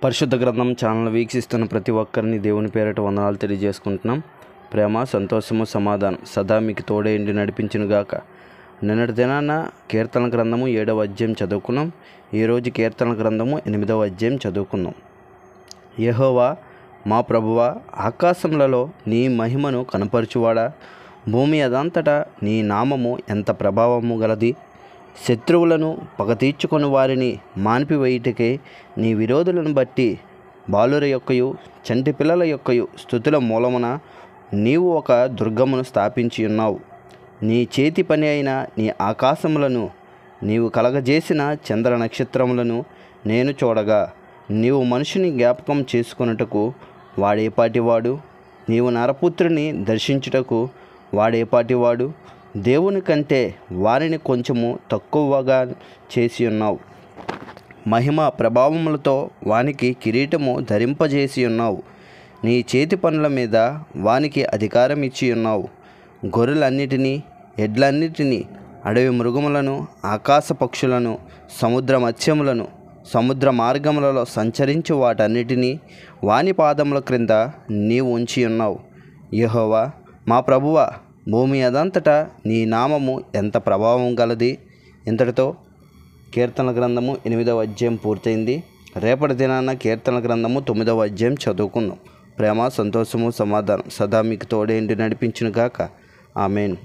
పరిశుద్ధ గ్రంథం ఛానల్ వీక్షిస్తున్న ప్రతి ఒక్కరిని దేవుని పేరిట వందనాలు తెలియజేసుకుంటున్నాం. ప్రేమ, సంతోషము, సమాధానం సదా మీకు తోడేండి నడిపించునుగాక. నిన్నటి దినాన కీర్తన గ్రంథము 7వ అధ్యాయం చదువుకున్నాం. ఈరోజు కీర్తన గ్రంథము 8వ అధ్యాయం చదువుకున్నాం. యెహోవా మా ప్రభువా, ఆకాశములలో నీ మహిమను కనపరచువాడా, భూమి అదంతటా నీ నామము ఎంత ప్రభావము గలది. శత్రువులను పగ తీర్చుకొని వారిని మాన్పివేయుటకే నీ విరోధులను బట్టి బాలుర యొక్కయు చంటి పిల్లల యొక్కయు స్తుతుల మూలమున నీవు ఒక దుర్గమును స్థాపించి ఉన్నావు. నీ చేతి పని అయిన నీ ఆకాశములను నీవు కలగజేసిన చంద్ర నక్షత్రములను నేను చూడగా, నీవు మనుషుని జ్ఞాపకం చేసుకొనుటకు వాడేపాటివాడు, నీవు నరపుత్రుని దర్శించుటకు వాడేపాటివాడు. దేవుని కంటే వారిని కొంచెము తక్కువగా చేసి ఉన్నావు. మహిమ ప్రభావములతో వానికి కిరీటము ధరింపజేసి ఉన్నావు. నీ చేతి పనుల మీద వానికి అధికారం ఇచ్చి ఉన్నావు. గొర్రెలన్నిటినీ, ఎడ్లన్నిటినీ, అడవి మృగములను, ఆకాశ పక్షులను, సముద్ర మత్స్యములను, సముద్ర మార్గములలో సంచరించు వాటన్నిటినీ వాని పాదముల క్రింద నీవు ఉంచి ఉన్నావు. యెహోవా మా ప్రభువా, భూమి అదంతటా నీ నామము ఎంత ప్రభావం గలది. ఇంతటితో కీర్తన గ్రంథము 8వ అధ్యాయం పూర్తయింది. రేపటి దినాన కీర్తన గ్రంథము 9వ అధ్యాయం చదువుకుందాం. ప్రేమ, సంతోషము, సమాధానం సదా మీకు తోడేండి నడిపించునుగాక. ఆమేన్.